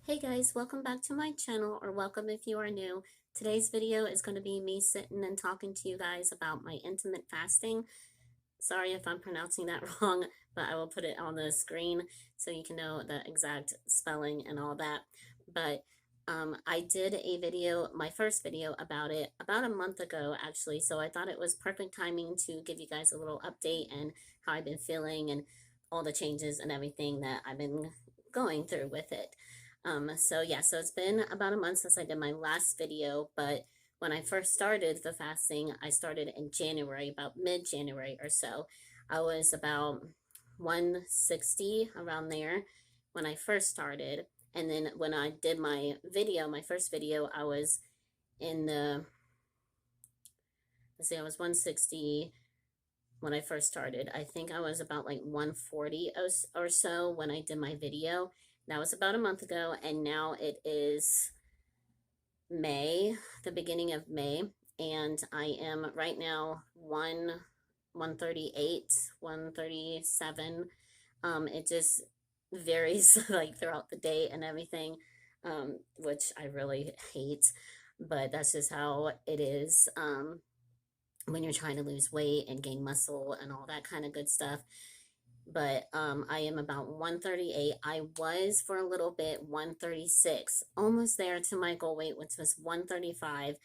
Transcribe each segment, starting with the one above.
Hey guys, welcome back to my channel, or welcome if you are new. Today's video is going to be me sitting and talking to you guys about my intermittent fasting. Sorry if I'm pronouncing that wrong, but I will put it on the screen so you can know the exact spelling and all that. But I did a video, my first video about it, about a month ago actually, so I thought it was perfect timing to give you guys a little update and how I've been feeling and all the changes and everything that I've been going through with it. So it's been about a month since I did my last video, but when I first started the fasting, I started in January, about mid-January or so. I was about 160 around there when I first started. And then when I did my video, my first video, I was in the, let's see, I was 160 when I first started. I think I was about like 140 or so when I did my video. That was about a month ago, and now it is May, the beginning of May, and I am right now 138, 137. It just varies like throughout the day and everything, which I really hate, but that's just how it is. When you're trying to lose weight and gain muscle and all that kind of good stuff. But I am about 138. I was for a little bit 136, almost there to my goal weight, which was 135.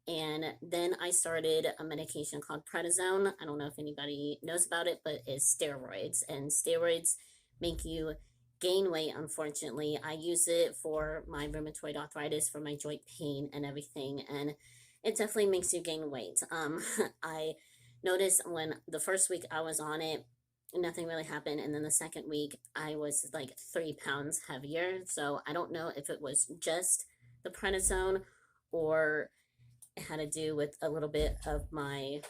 And then I started a medication called prednisone. I don't know if anybody knows about it, but it's steroids. And steroids make you gain weight, unfortunately. I use it for my rheumatoid arthritis, for my joint pain and everything. And it definitely makes you gain weight. I noticed when the first week I was on it, nothing really happened. And then the second week, I was like 3 pounds heavier. So I don't know if it was just the prednisone or it had to do with a little bit of my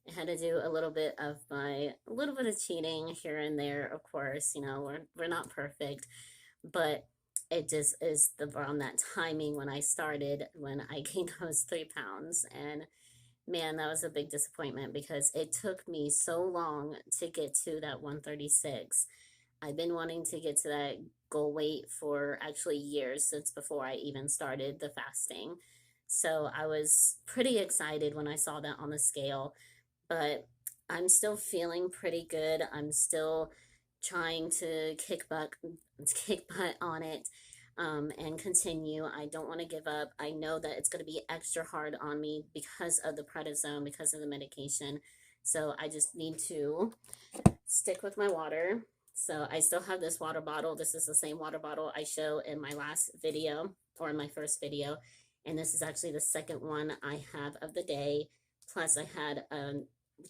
it had to do a little bit of a little bit of cheating here and there. Of course, we're not perfect, but it just is around that timing when I started, when I gained those 3 pounds. And man, that was a big disappointment because it took me so long to get to that 136. I've been wanting to get to that goal weight for actually years, since before I even started the fasting. So I was pretty excited when I saw that on the scale, but I'm still feeling pretty good. I'm still trying to kick butt on it, and continue. I don't want to give up. I know that it's going to be extra hard on me because of the prednisone, because of the medication. So I just need to stick with my water. So I still have this water bottle. This is the same water bottle I show in my last video, or in my first video. And this is actually the second one I have of the day. Plus I had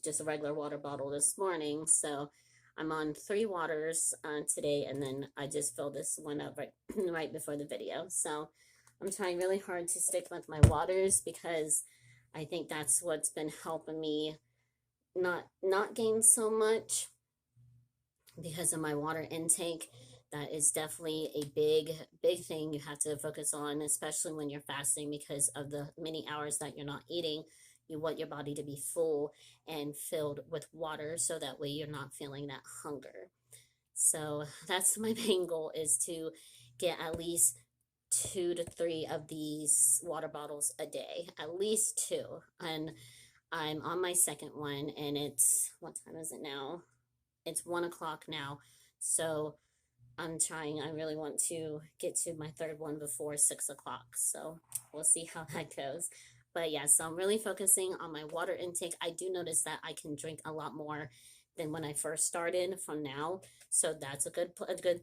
just a regular water bottle this morning. So I'm on 3 waters today, and then I just filled this one up right before the video. So I'm trying really hard to stick with my waters because I think that's what's been helping me not gain so much because of my water intake. That is definitely a big thing you have to focus on, especially when you're fasting, because of the many hours that you're not eating. You want your body to be full and filled with water so that way you're not feeling that hunger. So that's my main goal, is to get at least 2 to 3 of these water bottles a day, at least 2. And I'm on my second one, and it's, what time is it now? It's 1 o'clock now. So I really want to get to my third one before 6 o'clock. So we'll see how that goes. But yeah, so I'm really focusing on my water intake. I do notice that I can drink a lot more than when I first started from now. So that's a good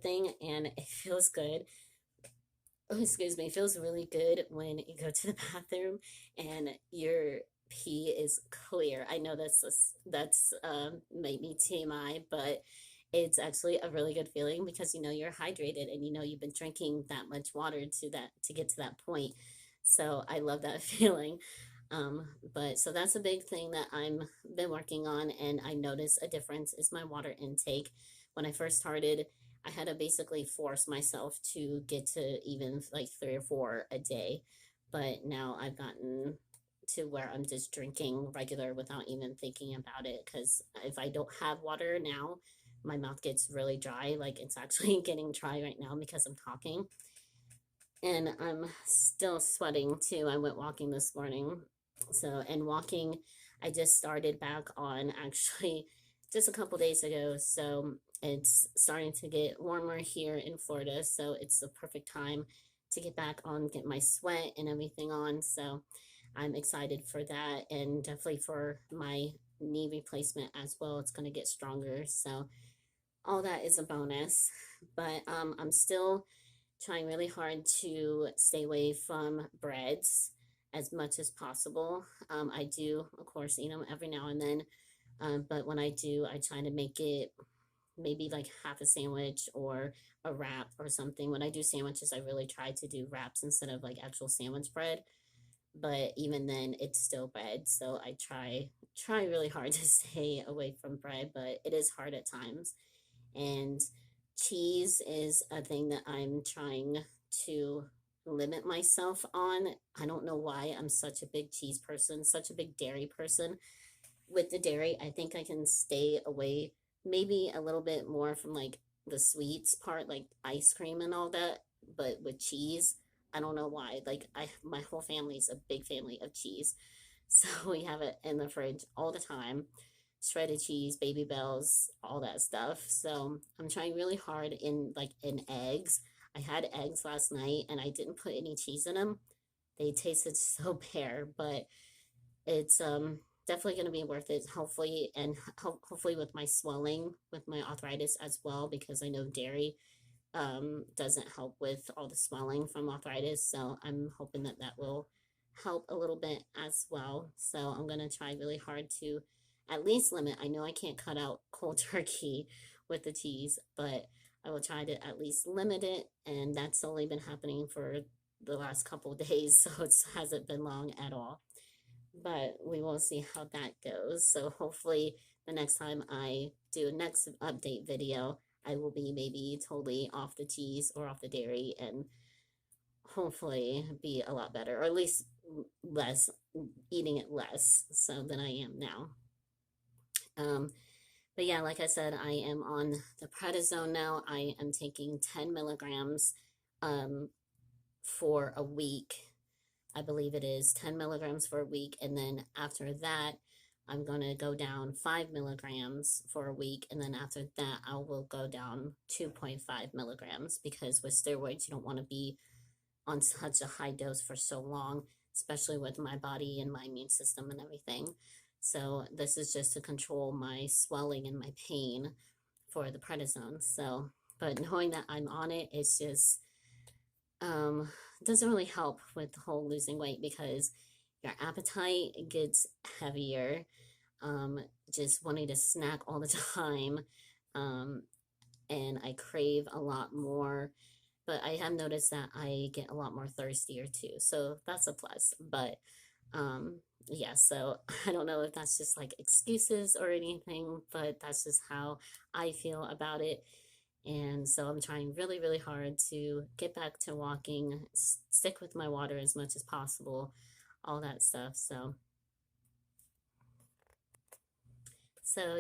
thing, and it feels good. Oh, excuse me, it feels really good when you go to the bathroom and your pee is clear. I know that's might be TMI, but it's actually a really good feeling because you're hydrated, and you've been drinking that much water to get to that point. So I love that feeling. But so that's a big thing that I'm been working on, and I notice a difference is my water intake. When I first started, I had to basically force myself to get to even like 3 or 4 a day. But now I've gotten to where I'm just drinking regular without even thinking about it. Because if I don't have water now, my mouth gets really dry. Like it's actually getting dry right now because I'm talking. And I'm still sweating too. I went walking this morning. So, and walking, I just started back on actually just a couple days ago. So, it's starting to get warmer here in Florida. So, it's the perfect time to get back on, get my sweat and everything on. So, I'm excited for that and definitely for my knee replacement as well. It's going to get stronger. So, all that is a bonus. But I'm still trying really hard to stay away from breads as much as possible. I do, of course, eat them every now and then, but when I do, I try to make it maybe like half a sandwich or a wrap or something. When I do sandwiches, I really try to do wraps instead of like actual sandwich bread. But even then, it's still bread, so I try really hard to stay away from bread, but it is hard at times. And cheese is a thing that I'm trying to limit myself on. I don't know why I'm such a big cheese person, such a big dairy person. With the dairy, I think I can stay away maybe a little bit more from like the sweets part, like ice cream and all that. But with cheese, I don't know why. Like my whole family's a big family of cheese. So we have it in the fridge all the time, shredded cheese, baby bells, all that stuff. So I'm trying really hard in like in eggs. I had eggs last night and I didn't put any cheese in them. They tasted so bare, but it's definitely going to be worth it, hopefully, and hopefully with my swelling, with my arthritis as well, because I know dairy doesn't help with all the swelling from arthritis. So I'm hoping that that will help a little bit as well. So I'm going to try really hard to at least limit. I know I can't cut out cold turkey with the cheese, but I will try to at least limit it. And that's only been happening for the last couple of days. So it hasn't been long at all. But we will see how that goes. So hopefully the next time I do a next update video, I will be maybe totally off the cheese or off the dairy and hopefully be a lot better, or at least less, eating it less so than I am now. Um, but yeah, like I said, I am on the prednisone now. I am taking 10 milligrams um, for a week. I believe it is 10 milligrams for a week. And then after that, I'm going to go down 5 milligrams for a week. And then after that, I will go down 2.5 milligrams because with steroids, you don't want to be on such a high dose for so long, especially with my body and my immune system and everything. So this is just to control my swelling and my pain for the prednisone. So, but knowing that I'm on it, it's just um, doesn't really help with the whole losing weight because your appetite gets heavier, um, just wanting to snack all the time. Um, and I crave a lot more. But I have noticed that I get a lot more thirstier too. So that's a plus. But um, yeah, so I don't know if that's just like excuses or anything, but that's just how I feel about it. And so I'm trying really, really hard to get back to walking, stick with my water as much as possible, all that stuff. So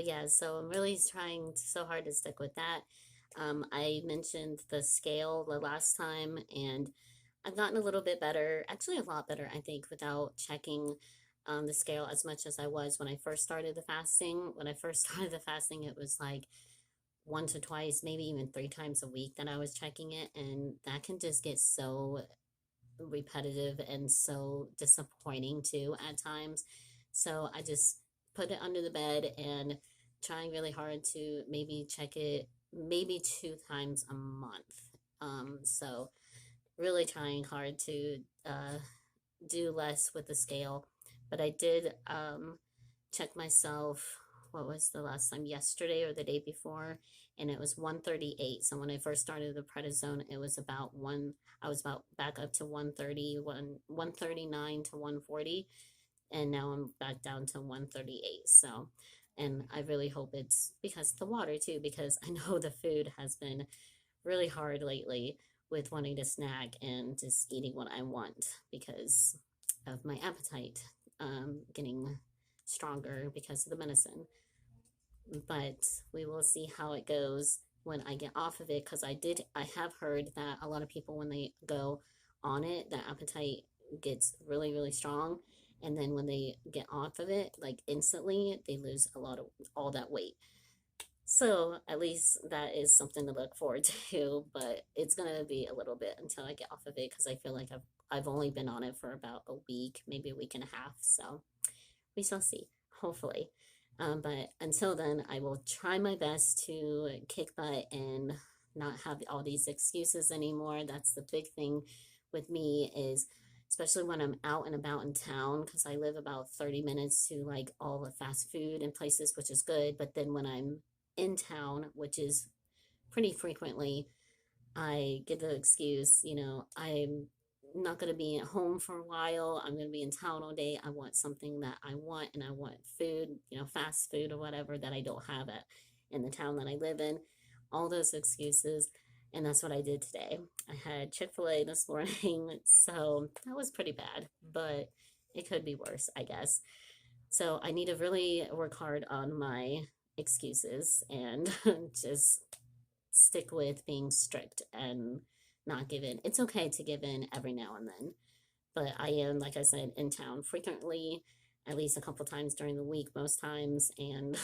yeah, so I'm really trying so hard to stick with that. I mentioned the scale the last time, and I've gotten a little bit better, actually a lot better, I think, without checking the scale as much as I was when I first started the fasting. When I first started the fasting, it was like once or twice, maybe even 3 times a week that I was checking it, and that can just get so repetitive and so disappointing too at times. So I just put it under the bed and trying really hard to maybe check it maybe 2 times a month. So really trying hard to do less with the scale. But I did check myself, what was the last time? Yesterday or the day before, and it was 138. So when I first started the prednisone, it was about I was about back up to 130, 139 to 140, and now I'm back down to 138. So, and I really hope it's because of the water too, because I know the food has been really hard lately with wanting to snack and just eating what I want because of my appetite getting stronger because of the medicine. but we will see how it goes when I get off of it, because I have heard that a lot of people, when they go on it, the appetite gets really, really strong. And then when they get off of it, like instantly, they lose a lot of all that weight. So at least that is something to look forward to, but it's gonna be a little bit until I get off of it, because I feel like I've only been on it for about a week, maybe a week and a half. So we shall see, hopefully. But until then, I will try my best to kick butt and not have all these excuses anymore. That's the big thing with me is, especially when I'm out and about in town, because I live about 30 minutes to like all the fast food and places, which is good. But then when I'm in town, which is pretty frequently, I give the excuse, I'm not going to be at home for a while. I'm going to be in town all day. I want something that I want, and I want food, fast food or whatever that I don't have in the town that I live in. All those excuses. And that's what I did today. I had Chick-fil-A this morning, so that was pretty bad, but it could be worse, I guess. So I need to really work hard on my excuses and just stick with being strict and not give in. It's okay to give in every now and then, but I am, like I said, in town frequently, at least a couple times during the week, most times, and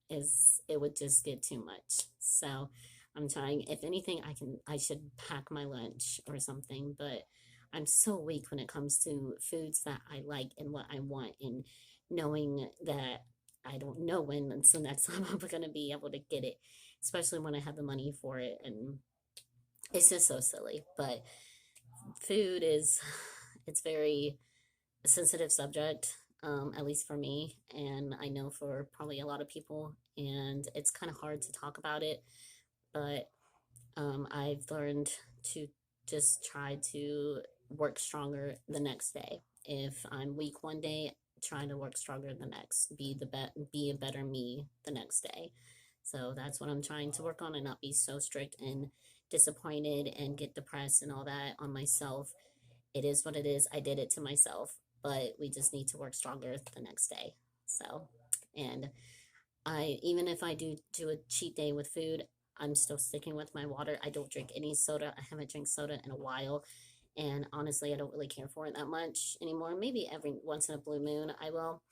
is it would just get too much. So I'm trying. If anything, I should pack my lunch or something, but I'm so weak when it comes to foods that I like and what I want, and knowing that I don't know when it's the next time I'm going to be able to get it, especially when I have the money for it. And it's just so silly. But food is, it's very a sensitive subject, at least for me. And I know for probably a lot of people. And it's kind of hard to talk about it. But I've learned to just try to work stronger the next day. If I'm weak one day, trying to work stronger the next, be a better me the next day. So that's what I'm trying to work on, and not be so strict and disappointed and get depressed and all that on myself. It is what it is. I did it to myself, but we just need to work stronger the next day. So, and even if I do a cheat day with food, I'm still sticking with my water. I don't drink any soda. I haven't drank soda in a while. And honestly, I don't really care for it that much anymore. Maybe every once in a blue moon I will,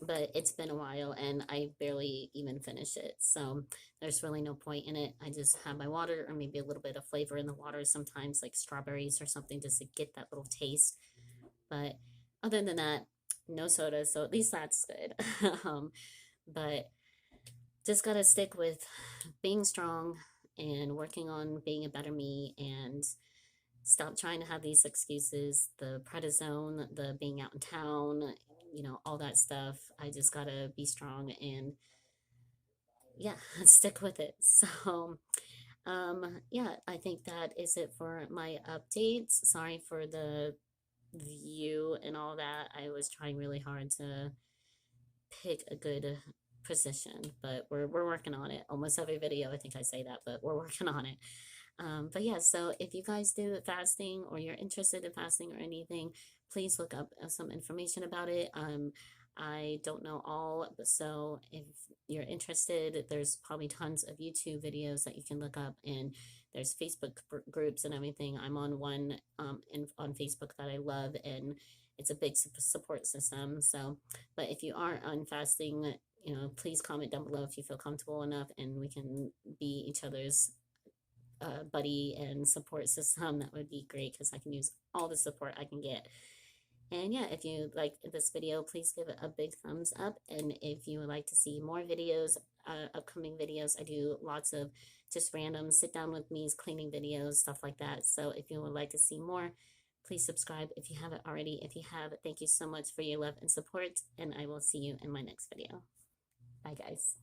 but it's been a while and I barely even finish it. So there's really no point in it. I just have my water, or maybe a little bit of flavor in the water sometimes, like strawberries or something, just to get that little taste. But other than that, no soda. So at least that's good. But just got to stick with being strong and working on being a better me, and stop trying to have these excuses, the prednisone, the being out in town, all that stuff. I just got to be strong and, yeah, stick with it. So, yeah, I think that is it for my updates. Sorry for the view and all that. I was trying really hard to pick a good position, but we're working on it. Almost every video, I think I say that, but we're working on it. But yeah, so if you guys do fasting, or you're interested in fasting or anything, please look up some information about it. I don't know all, so if you're interested, there's probably tons of YouTube videos that you can look up, and there's Facebook groups and everything. I'm on one on Facebook that I love, and it's a big support system. So, but if you are on fasting, please comment down below if you feel comfortable enough, and we can be each other's buddy and support system. That would be great, because I can use all the support I can get. And yeah, if you like this video, please give it a big thumbs up. And if you would like to see more videos, upcoming videos, I do lots of just random sit down with me's cleaning videos, stuff like that. So if you would like to see more, please subscribe if you haven't already. If you have, thank you so much for your love and support, and I will see you in my next video. Bye, guys.